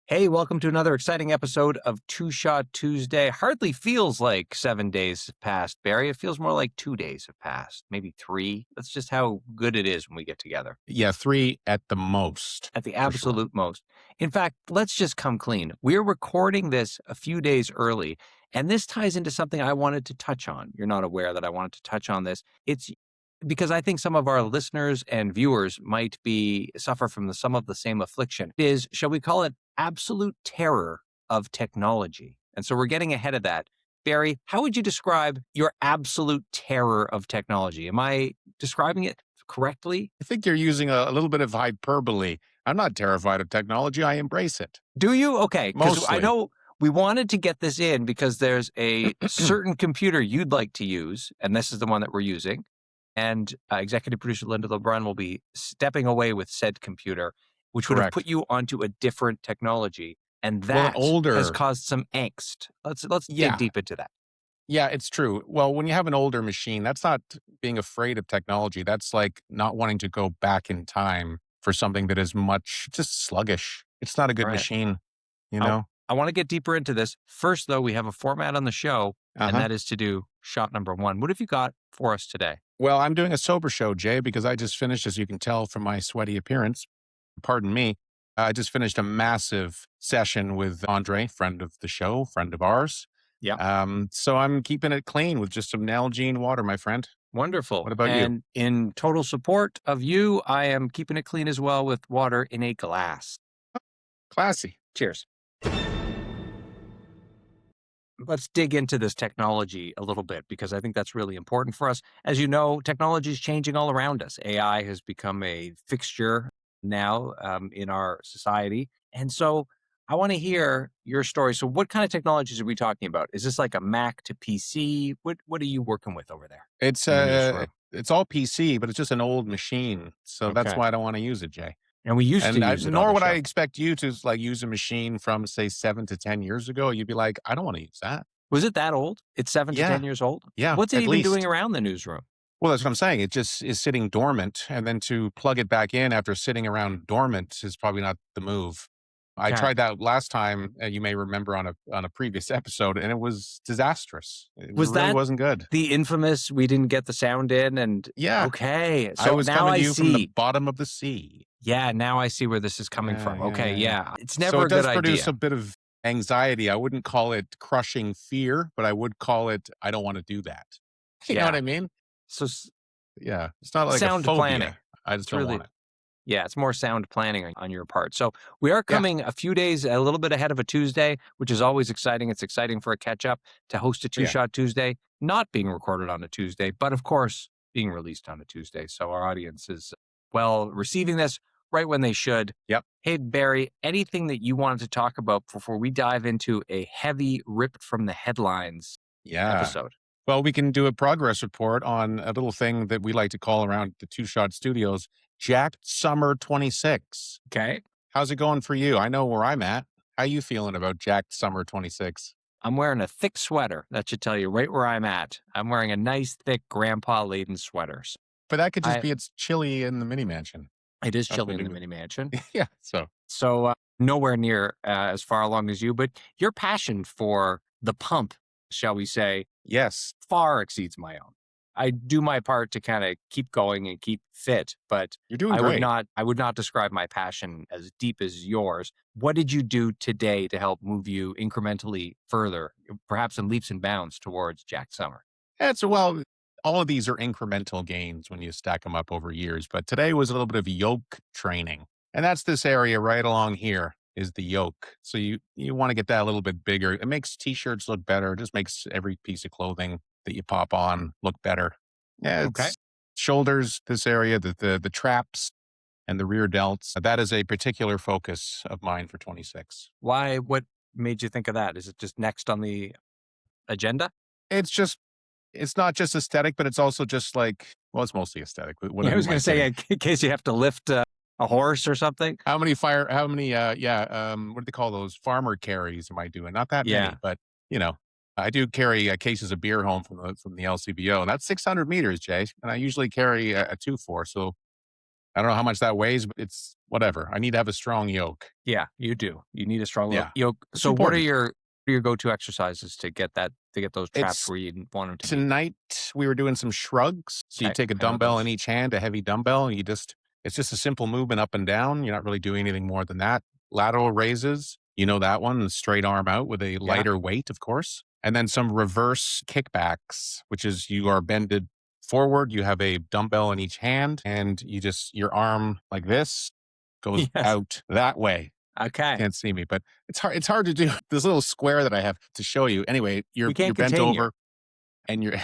Hey, welcome to another exciting episode of Two Shot Tuesday. Hardly feels like 7 days have passed, Barry. It feels more like 2 days have passed, maybe three. That's just how good it is when we get together. Yeah, 3 at the most, At the for sure. absolute most. In fact, let's just come clean. We're recording this a few days early, and this ties into something I wanted to touch on. You're not aware that I wanted to touch on this. It's because I think some of our listeners and viewers might be suffer from some of the same affliction. Is, shall we call it, absolute terror of technology? And so we're getting ahead of that. Barry, how would you describe your absolute terror of technology? Am I describing it correctly? I think you're using a little bit of hyperbole. I'm not terrified of technology, I embrace it. Do you? Okay, because I Mostly. know we wanted to get this in because there's a certain computer you'd like to use, and this is the one that we're using. And executive producer Linda LeBrun will be stepping away with said computer, which would have put Correct. you onto a different technology, and Well, an that has older caused some angst. Let's dig Yeah, deep into that. yeah, it's true. Well, when you have an older machine, that's not being afraid of technology, that's like not wanting to go back in time for something that is much just sluggish. It's not a All good right, machine, you I know? I want to get deeper into this. First, though, we have a format on the show, and Uh-huh. that is to do shot number one. What have you got for us today? Well, I'm doing a sober show, Jay, because I just finished, as you can tell from my sweaty appearance, pardon me. I just finished a massive session with Andre, friend of the show, friend of ours. Yeah. So I'm keeping it clean with just some Nalgene water, my friend. Wonderful. What about you? And in total support of you, I am keeping it clean as well with water in a glass. Classy. Cheers. Let's dig into this technology a little bit because I think that's really important for us. As you know, technology is changing all around us. AI has become a fixture now in our society. And so I want to hear your story. So, what kind of technologies are we talking about? Is this like a Mac to PC? What are you working with over there It's in the uh newsroom? it's all PC, but it's just an old machine. So that's Okay. why I don't want to use it, Jay. And we used to And use it on nor the would I show. expect you to like use a machine from say 7 to 10 years ago. You'd be like, I don't want to use that. Was it that old? It's 7 to Yeah, 10 years old? yeah, What's it at even doing least. around the newsroom? Well, that's what I'm saying. It just is sitting dormant, and then to plug it back in after sitting around dormant is probably not the move. I Okay. tried that last time, you may remember on a previous episode, and it was disastrous. It Was really that wasn't good. the infamous we didn't get the sound in and Yeah, okay, I so was now coming to I you from the see. bottom of the sea. Yeah, now I see where this is coming Yeah, from. yeah, Okay, yeah, yeah. yeah. It's So never it a good does produce idea. a bit of anxiety. I wouldn't call it crushing fear, but I would call it, I don't want to do that. You know what Yeah. I mean? So Yeah, it's not like a sound planning. phobia. I just It's don't really want it. yeah, it's more sound planning on your part. So we are Yeah, coming a few days a little bit ahead of a Tuesday, which is always exciting. It's exciting for a catch up to host a yeah. two-shot Tuesday, not being recorded on a Tuesday, but of course being released on a Tuesday. So our audience is well receiving this right when they should. Yep. Hey Barry, anything that you wanted to talk about before we dive into a heavy ripped from the headlines Yeah. episode? Well, we can do a progress report on a little thing that we like to call around the Two Shot Studios, Jacked Summer 26. Okay. How's it going for you? I know where I'm at. How you feeling about Jacked Summer 26? I'm wearing a thick sweater. That should tell you right where I'm at. I'm wearing a nice, thick, grandpa laden sweater. So But that could just I be it's chilly in the mini mansion. it is chilly Nothing in to the do with mini mansion. Yeah. So So nowhere near as far along as you, but your passion for the pump, shall we say, yes, far exceeds my own. I do my part to kind of keep going and keep fit, but you're doing great. I would not describe my passion as deep as yours. What did you do today to help move you incrementally further, perhaps in leaps and bounds towards Jack Summer? That's well, all of these are incremental gains when you stack them up over years. But today was a little bit of yoke training. And that's this area right along here is the yoke. So you want to get that a little bit bigger. It makes t-shirts look better. It just makes every piece of clothing that you pop on look better. Yeah, Okay. it's shoulders, this area, the traps and the rear delts. That is a particular focus of mine for 26. Why? What made you think of that? Is it just next on the agenda? It's just it's not just aesthetic, but it's also just like, well, it's mostly aesthetic. But Yeah, I who was am going I to say kidding? in case you have to lift a horse or something. How many, what do they call those? Farmer carries am I doing? Not that many, Yeah. but you know, I do carry cases of beer home from the LCBO, and that's 600 meters, Jay. And I usually carry a 2-4. So I don't know how much that weighs, but it's whatever. I need to have a strong yoke. Yeah, you do. You need a strong Yeah, yoke. it's So what are important. your go-to exercises to get those traps It's where you want them to be? tonight we were doing some shrugs. So you Okay, take a I know dumbbell in those. each hand, a heavy dumbbell, and it's just a simple movement up and down. You're not really doing anything more than that. Lateral raises, you know that one, the straight arm out with a Yeah. lighter weight, of course. And then some reverse kickbacks, which is you are bended forward. You have a dumbbell in each hand, and your arm like this goes Yes. out that way. Okay. Can't see me, but it's hard to do this little square that I have to show you. Anyway, We you're can't bent contain you. over and you're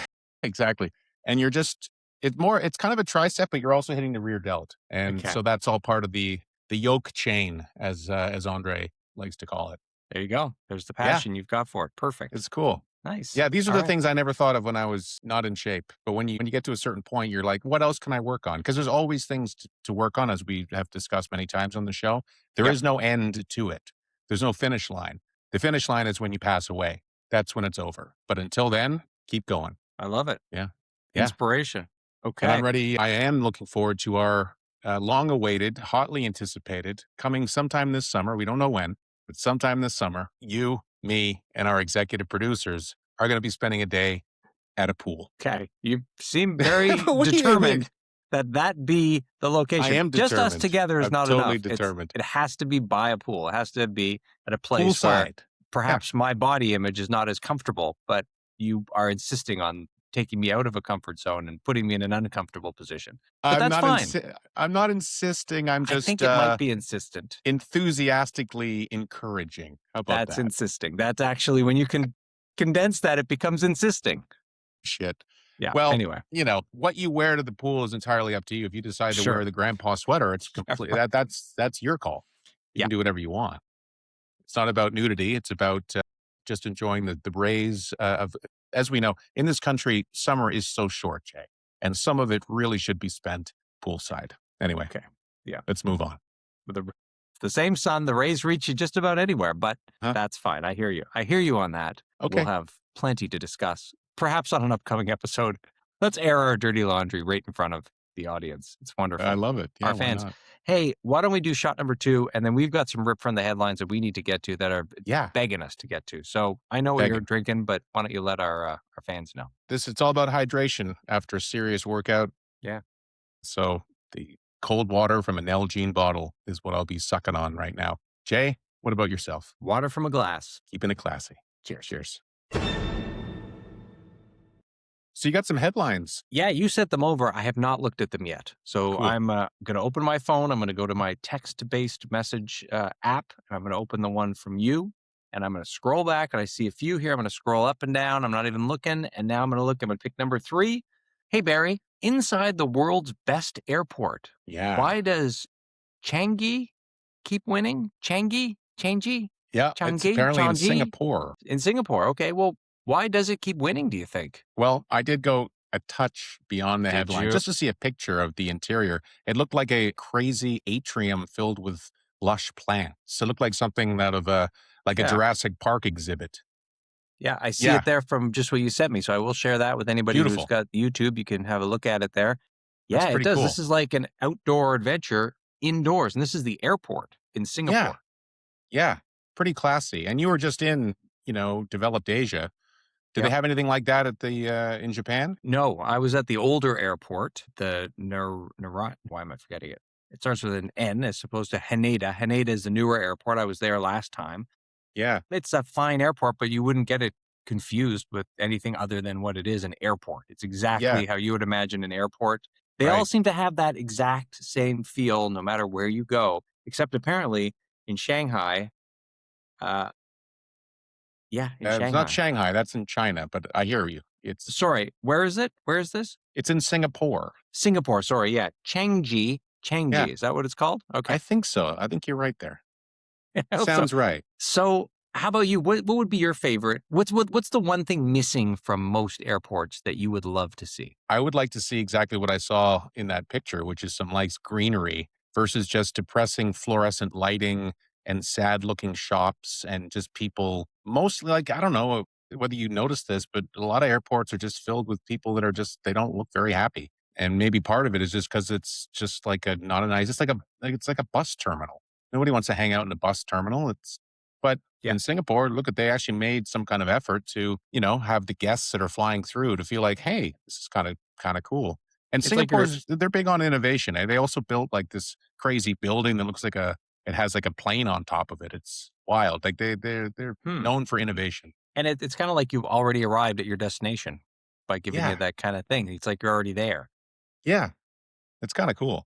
exactly. And you're just it's kind of a tricep, but you're also hitting the rear delt. And Okay. so that's all part of the yoke chain as Andre likes to call it. There you go. There's the Yeah, passion you've got for it. Perfect. it's cool. Nice. Yeah, these are All the right. things I never thought of when I was not in shape. But when you get to a certain point, you're like, what else can I work on? Because there's always things to work on, as we have discussed many times on the show. There Yep. is no end to it. There's no finish line. The finish line is when you pass away. That's when it's over. But until then, keep going. I love it. Yeah. Yeah. Inspiration. And I'm Okay. ready. I am looking forward to our long awaited, hotly anticipated, coming sometime this summer. We don't know when, but sometime this summer, you, me, and our executive producers are going to be spending a day at a pool. Okay. You seem very What do you mean? determined that be the location. I am Just us determined. together is I'm not totally enough. determined. It has to be by a pool. It has to be at a place where Poolside. perhaps my body image is not as comfortable, but you are insisting on taking me out of a comfort zone and putting me in an uncomfortable position. But that's fine. I'm not insisting. I'm I just think it might be insistent. enthusiastically encouraging. How about That's that? insisting. That's actually when you can condense that, it becomes insisting. Shit. Yeah. Well, Anyway. what you wear to the pool is entirely up to you. If you decide to Sure. wear the grandpa sweater, it's completely that's your call. You Yeah. can do whatever you want. It's not about nudity. It's about just enjoying the rays of, as we know, in this country, summer is so short, Jay, and some of it really should be spent poolside. Anyway, Okay. Yeah. let's move on. With the same sun, the rays reach you just about anywhere, but Huh? that's fine. I hear you. I hear you on that. Okay. We'll have plenty to discuss, perhaps on an upcoming episode. Let's air our dirty laundry right in front of the audience. It's wonderful. I love it. Yeah, Our why fans. not? Hey, why don't we do shot number 2? And then we've got some rip from the headlines that we need to get to that are Yeah, begging us to get to. So I know what you're begging. drinking, but why don't you let our fans know? It's all about hydration after a serious workout. Yeah. So the cold water from an Nalgene bottle is what I'll be sucking on right now. Jay, what about yourself? Water from a glass. Keeping it classy. Cheers. Cheers. So you got some headlines. Yeah, you sent them over. I have not looked at them yet. So Cool. I'm going to open my phone. I'm going to go to my text-based message app, and I'm going to open the one from you, and I'm going to scroll back, and I see a few here. I'm going to scroll up and down. I'm not even looking, and now I'm going to look. I'm going to pick number 3. Hey, Barry, inside the world's best airport, Yeah. why does Changi keep winning? Changi? Yeah. It's Changi? apparently in Changi? Singapore. In Singapore. Okay, well, why does it keep winning, do you think? Well, I did go a touch beyond the Did headline you? just to see a picture of the interior. It looked like a crazy atrium filled with lush plants. It looked like something out of a Yeah. Jurassic Park exhibit. Yeah, I see Yeah. it there from just what you sent me. So I will share that with anybody Beautiful. who's got YouTube. You can have a look at it there. That's Yeah, it pretty does. cool. This is like an outdoor adventure indoors. And this is the airport in Singapore. Yeah. Pretty classy. And you were just in, developed Asia. Do Yep. they have anything like that at the in Japan? No, I was at the older airport, the why am I forgetting it? It starts with an N as opposed to Haneda. Haneda is the newer airport. I was there last time. Yeah. It's a fine airport, but you wouldn't get it confused with anything other than what it is, an airport. It's exactly how you would imagine an airport. They all Right. seem to have that exact same feel no matter where you go, except apparently in Shanghai. In It's Shanghai. not Shanghai. That's in China, but I hear you. Sorry, where is it? Where is this? It's in Singapore. Singapore. Sorry, yeah. Changji. Yeah. Is that what it's called? Okay. I think so. I think you're right there. I hope so. Sounds right. So, how about you? What would be your favorite? What's the one thing missing from most airports that you would love to see? I would like to see exactly what I saw in that picture, which is some nice greenery versus just depressing fluorescent lighting and sad looking shops and just people mostly I don't know whether you notice this, but a lot of airports are just filled with people that are they don't look very happy. And maybe part of it is just because it's just like a not a nice it's like a bus terminal. Nobody wants to hang out in a bus terminal. But Yeah. in Singapore, look at they actually made some kind of effort to, have the guests that are flying through to feel like, hey, this is kind of cool. And It's like you're Singapore's they're big on innovation. And they also built like this crazy building that looks like it has like a plane on top of it. It's wild. Like they're hmm. known for innovation. And it's kind of like you've already arrived at your destination by giving you Yeah. that kind of thing. It's like you're already there. Yeah. It's kind of cool.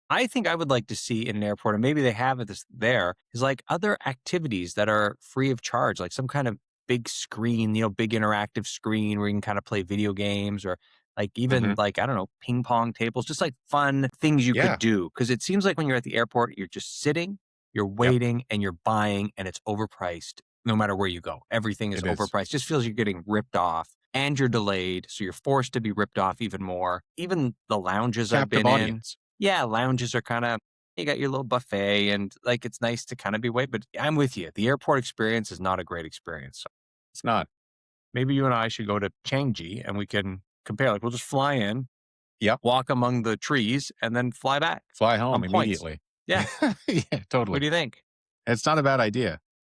I think I would like to see in an airport, and maybe they have it there, is like other activities that are free of charge, like some kind of big screen, big interactive screen where you can kind of play video games or like even Hmm. like, I don't know, ping pong tables, just like fun things you could Yeah. do. Cause it seems like when you're at the airport, you're just sitting, you're Yep. waiting, and you're buying, and it's overpriced no matter where you go. Everything is It is. overpriced. Just feels you're getting ripped off and you're delayed. So you're forced to be ripped off even more. Even the lounges I've Captive been in. audience. Yeah, lounges are kind of you got your little buffet and like it's nice to kind of be away, but I'm with you. The airport experience is not a great experience. So It's not. maybe you and I should go to Changi and we can compare. Like we'll just fly in, Yep. walk among the trees, and then fly back Fly home on points. immediately. Yeah. Yeah, What totally. do you think? It's not a bad idea.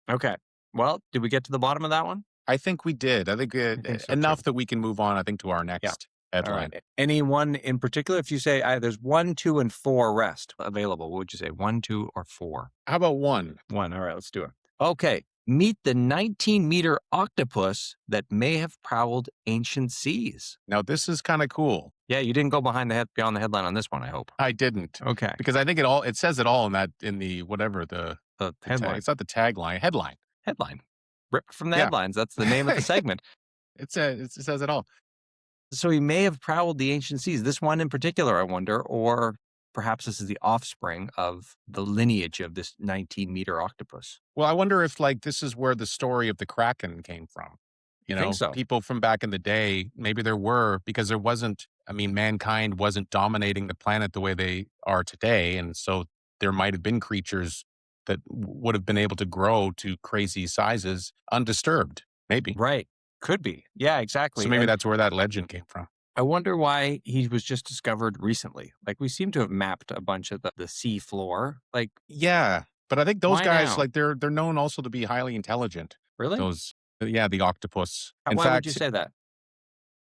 Okay. Well, did we get to the bottom of that one? I think we did. I think I think so too. enough that we can move on, I think, to our Yeah. next All headline. right. Any one in particular? If you say there's 1, 2, and 4 rest available, what would you say? 1, 2, or 4? How about one? 1. All right, let's do it. Okay. Meet the 19-meter octopus that may have prowled ancient seas. Now, this is kind of cool. Yeah, you didn't go beyond the headline on this one, I hope. I didn't. Okay. Because I think it says it all in the whatever The the headline. it's not the tagline, headline. Headline. Ripped from the Yeah. headlines. That's the name of the segment. It says it all. So he may have prowled the ancient seas. This one in particular, I wonder, or perhaps this is the offspring of the lineage of this 19-meter octopus. Well, I wonder if like this is where the story of the Kraken came from. You think so? People from back in the day, maybe there were because there wasn't. I mean, mankind wasn't dominating the planet the way they are today, and so there might have been creatures that would have been able to grow to crazy sizes undisturbed. Maybe. Right. Could be. Yeah, exactly. So maybe And that's where that legend came from. I wonder why he was just discovered recently. Like we seem to have mapped a bunch of the sea floor. Like, Yeah, but I think those why guys now? like they're known also to be highly intelligent. Really? Those yeah, the octopus. In Why would you fact, say that?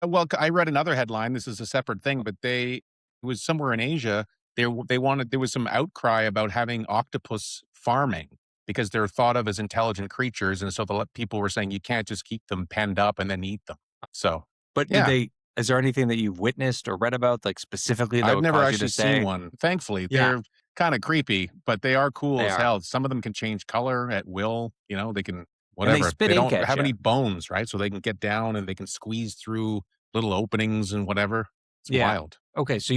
well, I read another headline. This is a separate thing, but it was somewhere in Asia. There was some outcry about having octopus farming because they're thought of as intelligent creatures, and so people were saying you can't just keep them penned up and then eat them. So But yeah, is there anything that you've witnessed or read about, like specifically that I've would never cause you to actually say, seen one. Thankfully, yeah, they're kind of creepy, but they are cool they as are. hell. Some of them can change color at will. They can And they whatever. spit They ink don't at have you. any bones, right? So they can get down and they can squeeze through little openings and whatever. It's Yeah. wild. Okay. So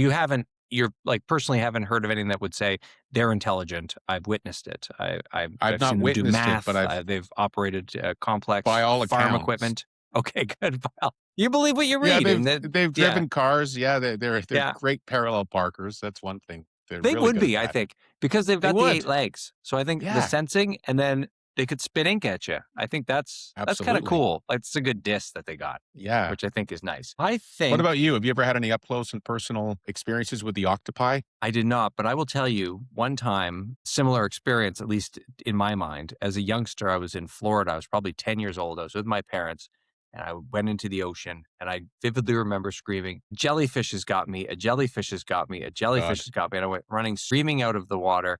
you're like personally haven't heard of anything that would say they're intelligent. I've witnessed it. I've I've not seen them do witnessed it, math. but They've operated complex by all farm accounts. equipment. Okay, good. Well, you believe what you Yeah, read. and that, they've yeah, driven cars. Yeah, they're yeah. great parallel parkers. That's one thing. They're They really would good be, at I that. think, because they've They got the 8 would. legs. So I think the Yeah, sensing, and then they could spit ink at you. I think that's kind of absolutely. cool. Like it's a good diss that they got, Yeah. which I think is nice. I think What about you? Have you ever had any up close and personal experiences with the octopi? I did not, but I will tell you one time, similar experience, at least in my mind. As a youngster, I was in Florida. I was probably 10 years old. I was with my parents and I went into the ocean and I vividly remember screaming, jellyfish has got me, a jellyfish has got me, a jellyfish God. has got me. And I went running, screaming out of the water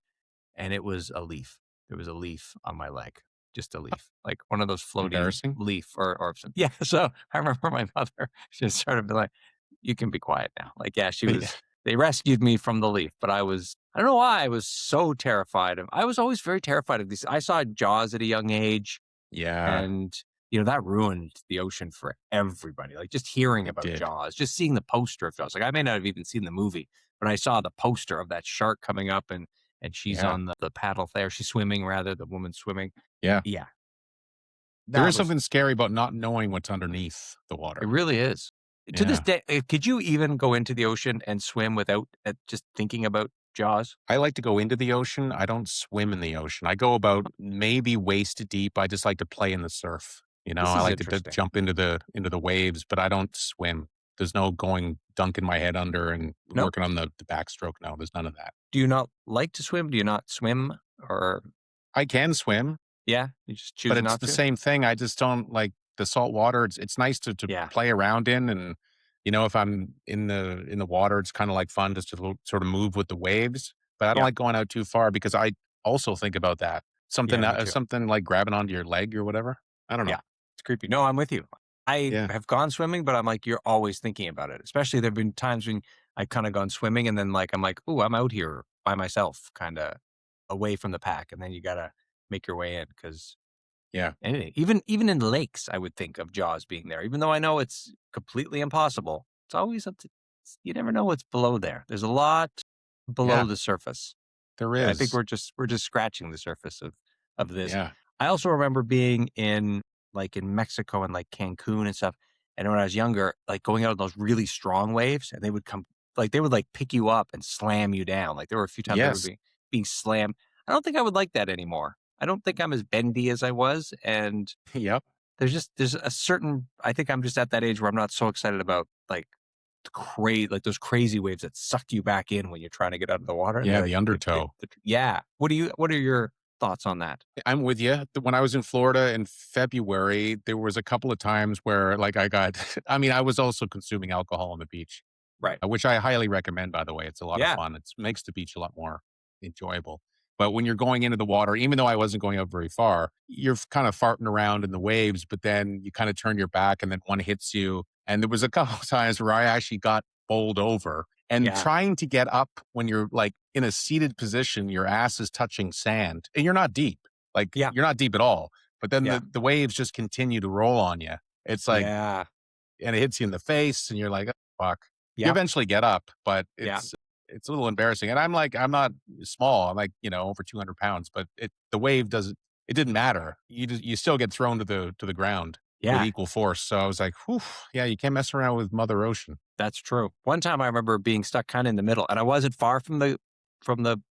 and it was a leaf. There was a leaf on my leg, just a leaf, like one of those floating Embarrassing. leaf or something. Yeah. So I remember my mother just started being like, you can be quiet now. Like, yeah, she was, they rescued me from the leaf, but I don't know why I was so terrified I was always very terrified of these. I saw Jaws at a young age Yeah, and, that ruined the ocean for everybody. Like just hearing it about did. Jaws, just seeing the poster of Jaws. Like I may not have even seen the movie, but I saw the poster of that shark coming up and she's Yeah, on the paddle there. She's swimming rather, the woman swimming. yeah. Yeah. There That is was, something scary about not knowing what's underneath the it water. really is. To this Yeah. day, could you even go into the ocean and swim without just thinking about Jaws? I like to go into the ocean. I don't swim in the ocean. I go about maybe waist deep. I just like to play in the surf. This I is like to interesting. jump into the waves, but I don't swim. There's no going dunking my head under and Nope. working on the backstroke. No, there's none of that. Do you not like to swim? Do you not swim? Or I can swim, yeah, you just but choose it's not the to? same thing. I just don't like the salt water. It's nice to Yeah. play around in, and if I'm in the water, it's kind of like fun just to sort of move with the waves. But I don't Yeah. like going out too far because I also think about that. Something Yeah, me too. something like grabbing onto your leg or whatever. I don't know. Yeah. It's creepy. No, I'm with you. I Yeah. have gone swimming, but I'm like, you're always thinking about it. Especially there've been times when I've kind of gone swimming and then like I'm like, "Ooh, I'm out here by myself, kind of away from the pack." And then you gotta make your way in because Yeah. anything, even in lakes, I would think of Jaws being there. Even though I know it's completely impossible, it's always up to you never know what's below there. There's a lot below Yeah. the surface. There I is. think we're just scratching the surface of this. Yeah. I also remember being in Mexico and like Cancun and stuff. And when I was younger, like going out on those really strong waves, and they would come they would like pick you up and slam you down. Like there were a few times I would Yes. be being slammed. I don't think I would like that anymore. I don't think I'm as bendy as I was, and Yep. there's a certain I think I'm just at that age where I'm not so excited about like those crazy waves that suck you back in when you're trying to get out of the water. Yeah, Like, the undertow. yeah. What are your thoughts on that? I'm with you. When I was in Florida in February, there was a couple of times where like I got I mean, I was also consuming alcohol on the beach, Right. which I highly recommend, by the way. It's a lot of Yeah. fun. It makes the beach a lot more enjoyable. But when you're going into the water, even though I wasn't going out very far, you're kind of farting around in the waves, but then you kind of turn your back and then one hits you. And there was a couple of times where I actually got bowled over and Yeah. trying to get up when you're like in a seated position, your ass is touching sand and you're not deep. Like Yeah. you're not deep at all. But then Yeah. the waves just continue to roll on you. It's like, Yeah. and it hits you in the face and you're like, oh, fuck. You Yeah. eventually get up, but Yeah. it's a little embarrassing. And I'm not small. I'm like, over 200 pounds, but the wave it didn't matter. You still get thrown to the ground with Yeah. equal force. So I was like, whew, yeah, you can't mess around with Mother Ocean. That's true. One time I remember being stuck kind of in the middle, and I wasn't far from the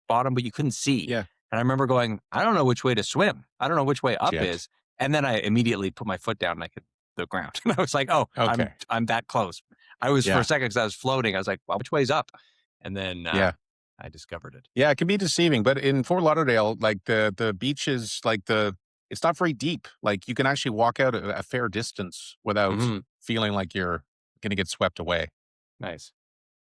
bottom, but you couldn't see. Yeah. And I remember going, I don't know which way to swim. I don't know which way up Shit. is. And then I immediately put my foot down and I hit the ground. And I was like, oh, Okay. I'm that close. I was for Yeah. a second because I was floating. I was like, well, which way's up? And then Yeah. I discovered it. Yeah, it can be deceiving, but in Fort Lauderdale, like the beaches, like it's not very deep. Like you can actually walk out a fair distance without Mhm. feeling like you're going to get swept away. Nice.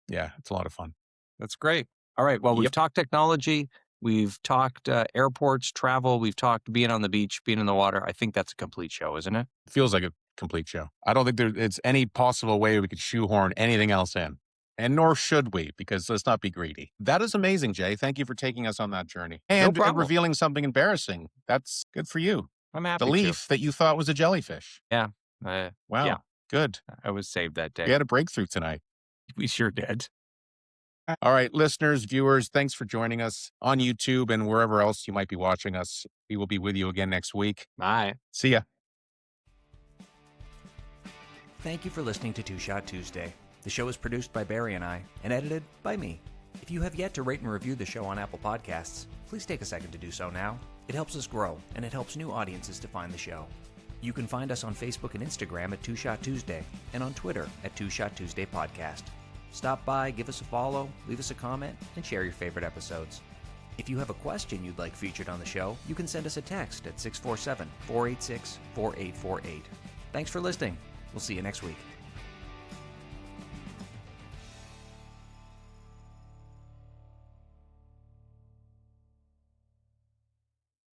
Yeah, it's a lot of fun. That's great. All right. Well, we've Yep. talked technology. We've talked airports, travel. We've talked being on the beach, being in the water. I think that's a complete show, isn't it? Feels like a complete show. I don't think it's any possible way we could shoehorn anything else in. And nor should we, because let's not be greedy. That is amazing, Jay. Thank you for taking us on that journey. And problem. revealing something embarrassing. That's good for you. I'm happy The leaf that you thought was a jellyfish. to. Wow. Yeah. Good. I was saved that day. We had a breakthrough tonight. We sure did. All right, listeners, viewers, thanks for joining us on YouTube and wherever else you might be watching us. We will be with you again next week. Bye. See ya. Thank you for listening to Two Shot Tuesday. The show is produced by Barry and I and edited by me. If you have yet to rate and review the show on Apple Podcasts, please take a second to do so now. It helps us grow, and it helps new audiences to find the show. You can find us on Facebook and Instagram at Two Shot Tuesday and on Twitter at Two Shot Tuesday Podcast. Stop by, give us a follow, leave us a comment, and share your favorite episodes. If you have a question you'd like featured on the show, you can send us a text at 647-486-4848. Thanks for listening. We'll see you next week.